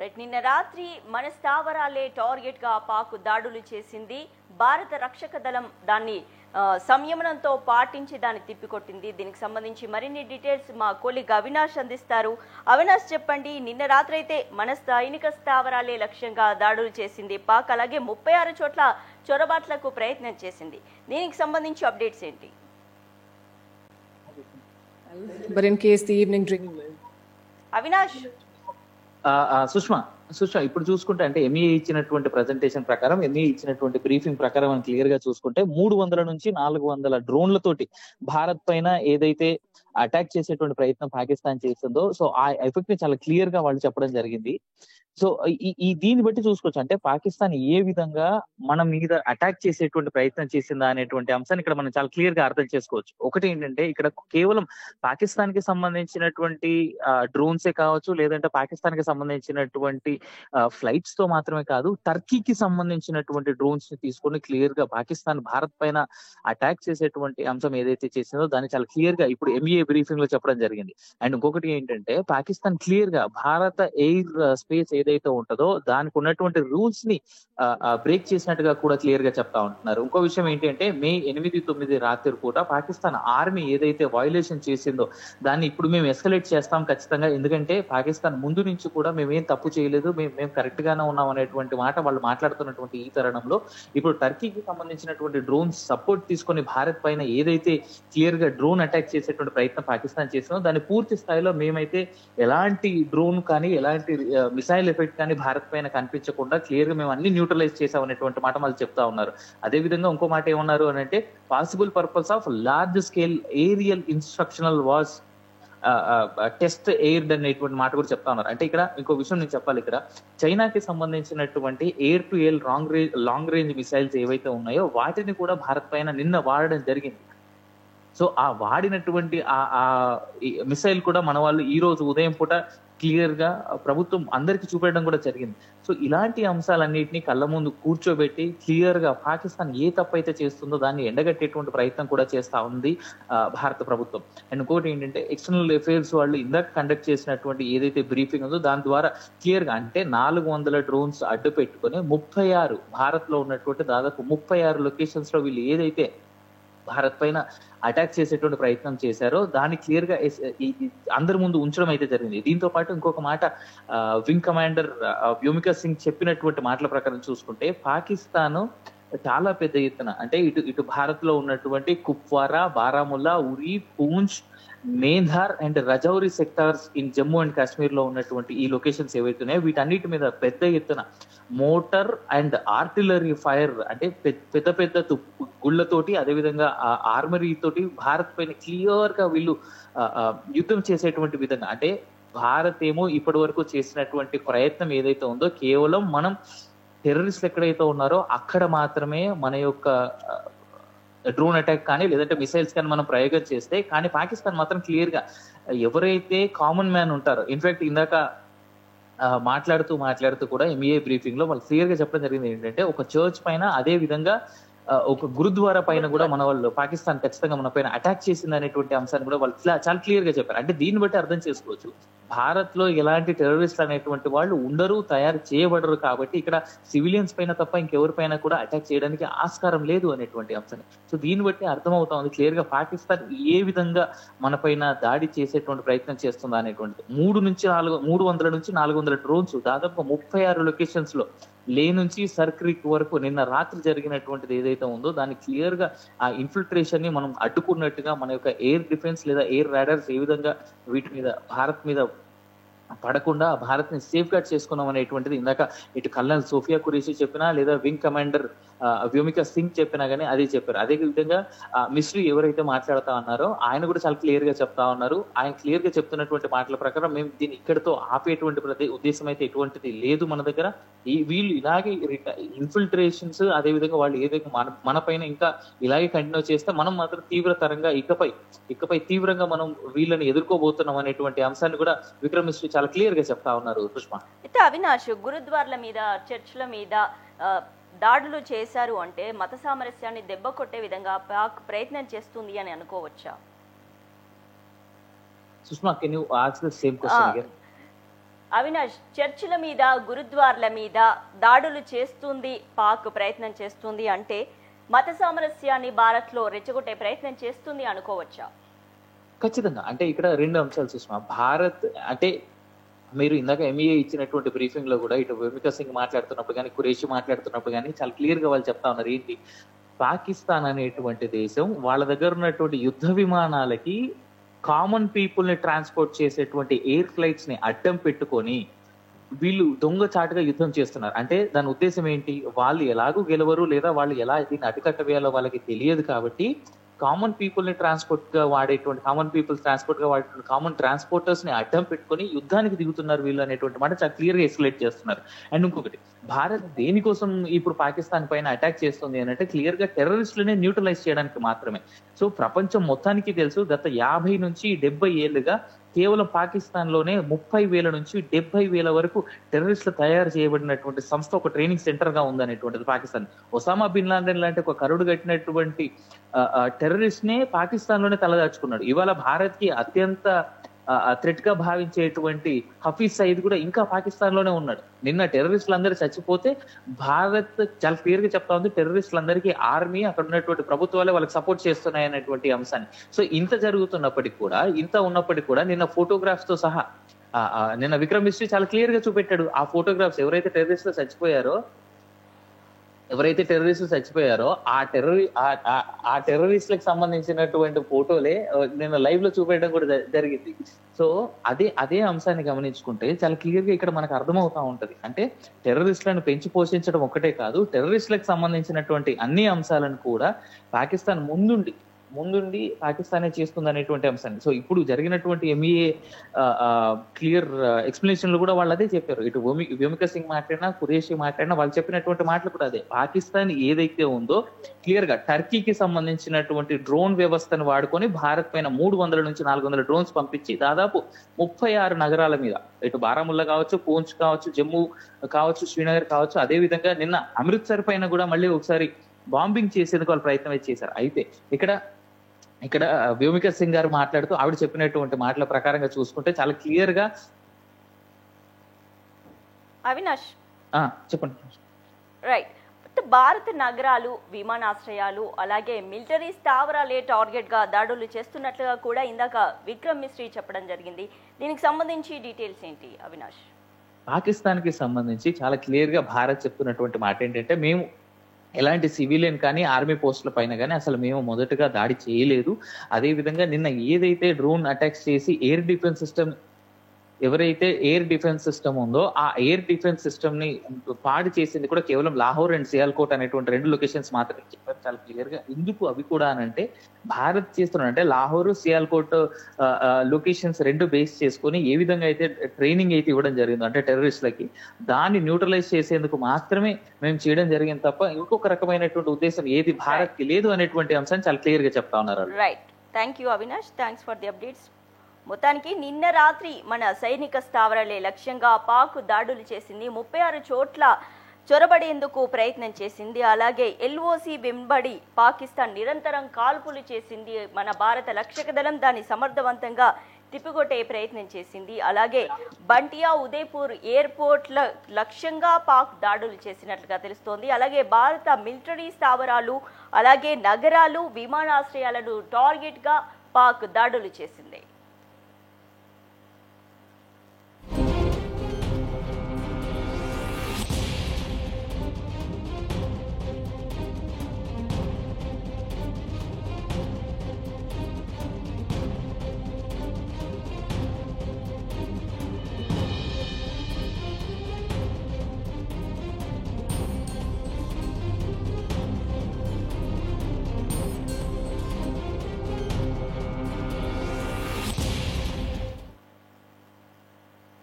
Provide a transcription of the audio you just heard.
Right, నిన్న రాత్రి మన స్థావరాలే టార్గెట్ గా పాక్ దాడులు చేసింది. భారత రక్షక దళం దాన్ని సంయమనంతో పాటించి దాన్ని తిప్పికొట్టింది. దీనికి సంబంధించి మరిన్ని డీటెయిల్స్ మా కొలీగ్ అవినాష్ అందిస్తారు. అవినాష్, చెప్పండి. నిన్న రాత్రి అయితే మన సైనిక స్థావరాలే లక్ష్యంగా దాడులు చేసింది పాక్, అలాగే 36 చోట్ల చొరబాట్లకు ప్రయత్నం చేసింది. దీనికి సంబంధించి అప్డేట్స్ ఏంటి? But in case the evening drink, Avinash. Sushma ఇప్పుడు చూసుకుంటే అంటే ఎంఈఏ ఇచ్చినటువంటి ప్రెజెంటేషన్ ప్రకారం, ఎంఈఏ ఇచ్చినటువంటి బ్రీఫింగ్ ప్రకారం మనం క్లియర్ గా చూసుకుంటే 300 నుంచి 400 డ్రోన్లతోటి భారత్ పైన ఏదైతే అటాక్ చేసేటువంటి ప్రయత్నం పాకిస్తాన్ చేస్తుందో, సో ఆ ఎఫెక్ట్ ని చాలా క్లియర్ గా వాళ్ళు చెప్పడం జరిగింది. సో ఈ దీన్ని బట్టి చూసుకోవచ్చు, అంటే పాకిస్తాన్ ఏ విధంగా మన మీద అటాక్ చేసేటువంటి ప్రయత్నం చేసిందా అనేటువంటి అంశాన్ని ఇక్కడ మనం చాలా క్లియర్ గా అర్థం చేసుకోవచ్చు. ఒకటి ఏంటంటే, ఇక్కడ కేవలం పాకిస్తాన్ కి సంబంధించినటువంటి డ్రోన్సే కావచ్చు, లేదంటే పాకిస్తాన్ కి సంబంధించినటువంటి ఫ్లైట్స్ తో మాత్రమే కాదు, టర్కీకి సంబంధించినటువంటి డ్రోన్స్ ని తీసుకొని క్లియర్ గా పాకిస్తాన్ భారత్ పైన అటాక్ చేసేటువంటి అంశం ఏదైతే చేసిందో దాన్ని చాలా క్లియర్ గా ఇప్పుడు ఎంఈఏ బ్రీఫింగ్ లో చెప్పడం జరిగింది. అండ్ ఇంకొకటి ఏంటంటే, పాకిస్తాన్ క్లియర్ గా భారత ఎయిర్ స్పేస్ ఏదైతే ఉంటుందో దానికి ఉన్నటువంటి రూల్స్ ని బ్రేక్ చేసినట్టుగా కూడా క్లియర్ గా చెప్తా ఉంటున్నారు. ఇంకో విషయం ఏంటి అంటే, మే 8-9 రాత్రి పూట పాకిస్తాన్ ఆర్మీ ఏదైతే వైలేషన్ చేసిందో దాన్ని ఇప్పుడు మేము ఎస్కలేట్ చేస్తాం ఖచ్చితంగా, ఎందుకంటే పాకిస్తాన్ ముందు నుంచి కూడా మేమేం తప్పు చేయలేదు, మేము కరెక్ట్ గానే ఉన్నాం అనేటువంటి మాట వాళ్ళు మాట్లాడుతున్నటువంటి ఈ తరుణంలో ఇప్పుడు టర్కీకి సంబంధించినటువంటి డ్రోన్స్ సపోర్ట్ తీసుకొని భారత్ పైన ఏదైతే క్లియర్ గా డ్రోన్ అటాక్ చేసేటువంటి ప్రయత్నం పాకిస్తాన్ చేసిందో దాన్ని పూర్తి స్థాయిలో మేమైతే ఎలాంటి డ్రోన్ కానీ ఎలాంటి మిసైల్ ఎఫెక్ట్ కానీ భారత్ పైన కనిపించకుండా క్లియర్ గా మేము అన్ని న్యూట్రలైజ్ చేసాం అనేటువంటి మాట వాళ్ళు చెప్తా ఉన్నారు. అదే విధంగా ఇంకో మాట ఏమన్నారు అని అంటే, possible purpose of large scale aerial instructional wars test aired అనేటువంటి మాట కూడా చెప్తా ఉన్నారు. అంటే ఇక్కడ ఇంకో విషయం నేను చెప్పాలి, ఇక్కడ చైనాకి సంబంధించినటువంటి air to air long range missiles ఏవైతే ఉన్నాయో వాటిని కూడా భారత్ పైన నిన్న వాడడం జరిగింది. సో ఆ వాడినటువంటి ఆ మిసైల్ కూడా మన వాళ్ళు ఈ రోజు ఉదయం పూట క్లియర్ గా ప్రభుత్వం అందరికి చూపెట్టడం కూడా జరిగింది. సో ఇలాంటి అంశాలన్నింటినీ కళ్ళ ముందు కూర్చోబెట్టి క్లియర్ గా పాకిస్తాన్ ఏ తప్పైతే చేస్తుందో దాన్ని ఎండగట్టేటువంటి ప్రయత్నం కూడా చేస్తా ఉంది భారత ప్రభుత్వం. అండ్ ఇంకోటి ఏంటంటే, ఎక్స్టర్నల్ అఫైర్స్ వాళ్ళు ఇందాక కండక్ట్ చేసినటువంటి ఏదైతే బ్రీఫింగ్ ఉందో దాని ద్వారా క్లియర్ గా అంటే 400 డ్రోన్స్ అడ్డు పెట్టుకుని 36 భారత్ లో ఉన్నటువంటి దాదాపు 36 లొకేషన్స్ లో వీళ్ళు ఏదైతే భారత్ పైన అటాక్ చేసేటువంటి ప్రయత్నం చేశారో దాన్ని క్లియర్ గా అందరి ముందు ఉంచడం అయితే జరిగింది. దీంతో పాటు ఇంకొక మాట, వింగ్ కమాండర్ వ్యోమికా సింగ్ చెప్పినటువంటి మాటల ప్రకారం చూసుకుంటే, పాకిస్తాన్ చాలా పెద్ద ఎత్తున అంటే ఇటు భారత్ లో ఉన్నటువంటి Kupwara, Baramulla, Uri, Poonch, Mendhar and Rajouri sectors in Jammu and Kashmir లో ఉన్నటువంటి ఈ లొకేషన్స్ ఏవైతున్నాయో వీటన్నిటి మీద పెద్ద ఎత్తున మోటార్ అండ్ ఆర్టిలరీ ఫైర్ అంటే పెద్ద పెద్ద గుళ్లతోటి, అదేవిధంగా ఆర్మరీ తోటి భారత్ పైన క్లియర్ గా వీళ్ళు యుద్ధం చేసేటువంటి విధంగా, అంటే భారత్ ఏమో ఇప్పటి వరకు చేసినటువంటి ప్రయత్నం ఏదైతే ఉందో కేవలం మనం టెర్రరిస్టులు ఎక్కడైతే ఉన్నారో అక్కడ మాత్రమే మన యొక్క డ్రోన్ అటాక్ కానీ లేదంటే మిసైల్స్ కానీ మనం ప్రయోగం చేస్తే, కానీ పాకిస్తాన్ మాత్రం క్లియర్ గా ఎవరైతే కామన్ మ్యాన్ ఉంటారో, ఇన్ఫాక్ట్ ఇందాక మాట్లాడుతూ కూడా ఎంఈఏ బ్రీఫింగ్ లో వాళ్ళు క్లియర్ గా చెప్పడం జరిగింది ఏంటంటే, ఒక చర్చ్ పైన అదే విధంగా ఒక గురుద్వారా పైన కూడా మన వాళ్ళు పాకిస్తాన్ ఖచ్చితంగా మన పైన అటాక్ చేసింది అనేటువంటి అంశాన్ని కూడా వాళ్ళు చాలా క్లియర్ గా చెప్పారు. అంటే దీన్ని బట్టి అర్థం చేసుకోవచ్చు, భారత్ లో ఎలాంటి టెర్రరిస్ట్ అనేటువంటి వాళ్ళు ఉండరు, తయారు చేయబడరు, కాబట్టి ఇక్కడ సివిలియన్స్ పైన తప్ప ఇంకెవరిపైన కూడా అటాక్ చేయడానికి ఆస్కారం లేదు అనేటువంటి అంశాన్ని. సో దీన్ని బట్టి అర్థమవుతా ఉంది క్లియర్ గా పాకిస్తాన్ ఏ విధంగా మన పైన దాడి చేసేటువంటి ప్రయత్నం చేస్తుందా అనేటువంటిది. 300 నుంచి 400 డ్రోన్స్ దాదాపు 36 లొకేషన్స్ లో లే నుంచి సర్క్రిక్ వరకు నిన్న రాత్రి జరిగినటువంటిది ఏదైతే ఉందో దాన్ని క్లియర్ గా ఆ ఇన్ఫిల్ట్రేషన్ ని మనం అడ్డుకున్నట్టుగా మన యొక్క ఎయిర్ డిఫెన్స్ లేదా ఎయిర్ రాడర్స్ ఏ విధంగా వీటి మీద భారత్ మీద పడకుండా భారత్ ని సేఫ్ గార్డ్ చేసుకున్నాం అనేటువంటిది ఇందాక ఇటు కల్నల్ సోఫియా ఖురేషీ చెప్పినా లేదా వింగ్ కమాండర్ వ్యోమికా సింగ్ చెప్పినా గానీ అదే చెప్పారు. అదే విధంగా మిస్ట్రీ ఎవరైతే మాట్లాడుతా ఉన్నారో ఆయన కూడా చాలా క్లియర్ గా చెప్తా ఉన్నారు. ఆయన క్లియర్ గా చెప్తున్నటువంటి మాటల ప్రకారం మేము దీన్ని ఇక్కడతో ఆపేటువంటి ఉద్దేశం అయితే ఎటువంటిది లేదు మన దగ్గర. వీళ్ళు ఇలాగే ఇన్ఫిల్ట్రేషన్స్ అదే విధంగా వాళ్ళు ఏదైతే మన పైన ఇంకా ఇలాగే కంటిన్యూ చేస్తే మనం మాత్రం తీవ్రతరంగా ఇకపై తీవ్రంగా మనం వీళ్ళని ఎదుర్కోబోతున్నాం అనేటువంటి అంశాన్ని కూడా విక్రమ్ మిస్ట్రీ చాలా క్లియర్ గా చెప్తా ఉన్నారు. సుష్మా, అయితే అవినాష్, గురుద్వార్ల మీద, చర్చ్ల మీద దాడులు చేశారు అంటే మత సామరస్యాన్ని దెబ్బ కొట్టే విధంగా పాక్ ప్రయత్నం చేస్తుంది అని అనుకోవచ్చా? Sushma, can you ask the same question again? Avinash, చర్చిల మీద గురుద్వార్ల మీద దాడులు చేస్తుంది పాక్, ప్రయత్నం చేస్తుంది అంటే మత సామరస్యాన్ని భారత్ లో రెచ్చగొట్టే ప్రయత్నం చేస్తుంది అనుకోవచ్చా? ఖచ్చితంగా. అంటే ఇక్కడ రెండు అంశాలు సుష్మా. భారత్ అంటే మీరు ఇందాక ఎంఈఏ ఇచ్చినటువంటి బ్రీఫింగ్ లో కూడా ఇటు విమికా సింగ్ మాట్లాడుతున్నప్పుడు కానీ, ఖురేషి మాట్లాడుతున్నప్పుడు కానీ చాలా క్లియర్ గా వాళ్ళు చెప్తా ఉన్నారు ఏంటి, పాకిస్తాన్ అనేటువంటి దేశం వాళ్ళ దగ్గర ఉన్నటువంటి యుద్ధ విమానాలకి కామన్ పీపుల్ ని ట్రాన్స్పోర్ట్ చేసేటువంటి ఎయిర్ ఫ్లైట్స్ ని అడ్డం పెట్టుకొని వీళ్ళు దొంగచాటుగా యుద్ధం చేస్తున్నారు. అంటే దాని ఉద్దేశం ఏంటి, వాళ్ళు ఎలాగూ గెలవరు లేదా వాళ్ళు ఎలా దీన్ని అడ్డుకట్టవేయాలో వాళ్ళకి తెలియదు కాబట్టి కామన్ పీపుల్ ని ట్రాన్స్పోర్ట్ గా వాడేటువంటి కామన్ ట్రాన్స్పోర్టర్స్ ని అడ్డం పెట్టుకొని యుద్ధానికి దిగుతున్నారు వీళ్ళు అనేటువంటి మాట చాలా క్లియర్ గా ఎస్కలేట్ చేస్తున్నారు. అండ్ ఇంకొకటి, భారత్ దేనికోసం ఇప్పుడు పాకిస్తాన్ పైన అటాక్ చేస్తుంది అని అంటే క్లియర్ గా టెర్రరిస్టులనే న్యూట్రలైజ్ చేయడానికి మాత్రమే. సో ప్రపంచం మొత్తానికి తెలుసు, గత 50 నుంచి 70 ఏళ్లుగా కేవలం పాకిస్తాన్ లోనే 30,000 నుంచి 70,000 వరకు టెర్రరిస్టులు తయారు చేయబడినటువంటి సంస్థ ఒక ట్రైనింగ్ సెంటర్ గా ఉందనేటువంటిది పాకిస్తాన్. ఒసామా బిన్ లాడెన్ లాంటి ఒక కరుడు కట్టినటువంటి టెర్రరిస్ట్ నే పాకిస్తాన్ లోనే తలదాచుకున్నాడు. ఇవాళ భారత్ కి అత్యంత థ్రెట్ గా భావించేటువంటి హఫీజ్ సయీద్ కూడా ఇంకా పాకిస్తాన్ లోనే ఉన్నాడు. నిన్న టెర్రరిస్టులు అందరూ చచ్చిపోతే భారత్ చాలా క్లియర్ గా చెప్తా ఉంది, టెర్రరిస్టులందరికీ ఆర్మీ అక్కడ ఉన్నటువంటి ప్రభుత్వాలే వాళ్ళకి సపోర్ట్ చేస్తున్నాయి అనేటువంటి అంశాన్ని. సో ఇంత జరుగుతున్నప్పటికీ కూడా, ఇంత ఉన్నప్పటికీ కూడా నిన్న ఫోటోగ్రాఫ్స్ తో సహా నిన్న విక్రమ్ మిస్ట్రీ చాలా క్లియర్ గా చూపెట్టాడు. ఆ ఫోటోగ్రాఫ్స్ ఎవరైతే టెర్రరిస్టులు చచ్చిపోయారో ఆ టెర్రరిస్టులకు సంబంధించినటువంటి ఫోటోలే నేను లైవ్ లో చూపెట్టడం కూడా జరిగింది. సో అదే అంశాన్ని గమనించుకుంటే చాలా క్లియర్ గా ఇక్కడ మనకు అర్థమవుతా ఉంటది. అంటే టెర్రరిస్టులను పెంచి పోషించడం ఒక్కటే కాదు, టెర్రరిస్టులకు సంబంధించినటువంటి అన్ని అంశాలను కూడా పాకిస్తాన్ ముందుండి పాకిస్తానే చేస్తుంది అనేటువంటి అంశాన్ని. సో ఇప్పుడు జరిగినటువంటి ఎంఈఏ క్లియర్ ఎక్స్ప్లెనేషన్ లో కూడా వాళ్ళు అదే చెప్పారు. ఇటు వ్యోమికా సింగ్ మాట్లాడినా, ఖురేషి మాట్లాడినా వాళ్ళు చెప్పినటువంటి మాటలు కూడా అదే. పాకిస్తాన్ ఏదైతే ఉందో క్లియర్ గా టర్కీకి సంబంధించినటువంటి డ్రోన్ వ్యవస్థను వాడుకొని భారత్ పైన 300 నుంచి 400 డ్రోన్స్ పంపించి దాదాపు 36 నగరాల మీద, ఇటు బారాముల్లా కావచ్చు, పూంచ్ కావచ్చు, జమ్మూ కావచ్చు, శ్రీనగర్ కావచ్చు, అదే విధంగా నిన్న అమృత్సర్ పైన కూడా మళ్ళీ ఒకసారి బాంబింగ్ చేసేందుకు వాళ్ళు ప్రయత్నం చేశారు. అయితే ఇక్కడ వ్యోమికా సింగ్ గారు మాట్లాడుతూ ఆవిడ చెప్పినటువంటి మాటల ప్రకారంగా చూసుకుంటే చాలా క్లియర్ గా. అవినాష్ చెప్పండి. రైట్, భారత నగరాలు, విమానాశ్రయాలు అలాగే మిలిటరీ స్థావరాలే టార్గెట్ గా దాడులు చేస్తున్నట్లుగా కూడా ఇందాక విక్రమ్ మిస్ట్రీ చెప్పడం జరిగింది. దీనికి సంబంధించి డీటెయిల్స్ ఏంటి అవినాష్? పాకిస్తాన్ కి సంబంధించి చాలా క్లియర్ గా భారత్ చెప్తున్నటువంటి మాట ఏంటంటే, మేము ఎలాంటి సివిలియన్ కానీ ఆర్మీ పోస్టుల పైన కానీ అసలు మేము మొదటగా దాడి చేయలేదు. అదే విధంగా నిన్న ఏదైతే డ్రోన్ అటాక్స్ చేసి ఎయిర్ డిఫెన్స్ సిస్టమ్ ఉందో ఆ ఎయిర్ డిఫెన్స్ సిస్టమ్ ని పాడు చేసింది కూడా కేవలం లాహోర్ అండ్ సియాల్కోట్ అనేటువంటి 2 లొకేషన్స్ మాత్రమే చెప్పారు చాలా క్లియర్ గా. ఎందుకు అవి కూడా అనంటే భారత్ చేస్తున్నారు అంటే లాహోర్, సియాల్కోట్ లొకేషన్స్ 2 బేస్ చేసుకొని ఏ విధంగా అయితే ట్రైనింగ్ అయితే ఇవ్వడం జరిగిందో అంటే టెర్రరిస్టులకి, దాన్ని న్యూట్రలైజ్ చేసేందుకు మాత్రమే మేము చేయడం జరిగింది తప్ప ఇంకొక రకమైనటువంటి ఉద్దేశం ఏది భారత్ కి లేదు అనేటువంటి అంశాన్ని చాలా క్లియర్ గా చెప్తా ఉన్నారు. Right, thank you Avinash, thanks for the updates. మొత్తానికి నిన్న రాత్రి మన సైనిక స్థావరాలే లక్ష్యంగా పాక్ దాడులు చేసింది. 36 చోట్ల చొరబడేందుకు ప్రయత్నం చేసింది. అలాగే ఎల్ఓసి వెంబడి పాకిస్తాన్ నిరంతరం కాల్పులు చేసింది. మన భారత రక్షక దళం దాన్ని సమర్థవంతంగా తిప్పికొట్టే ప్రయత్నం చేసింది. అలాగే బంటియా, ఉదయపూర్ ఎయిర్పోర్ట్ల లక్ష్యంగా పాక్ దాడులు చేసినట్లుగా తెలుస్తోంది. అలాగే భారత మిలిటరీ స్థావరాలు అలాగే నగరాలు, విమానాశ్రయాలను టార్గెట్ గా పాక్ దాడులు చేసింది.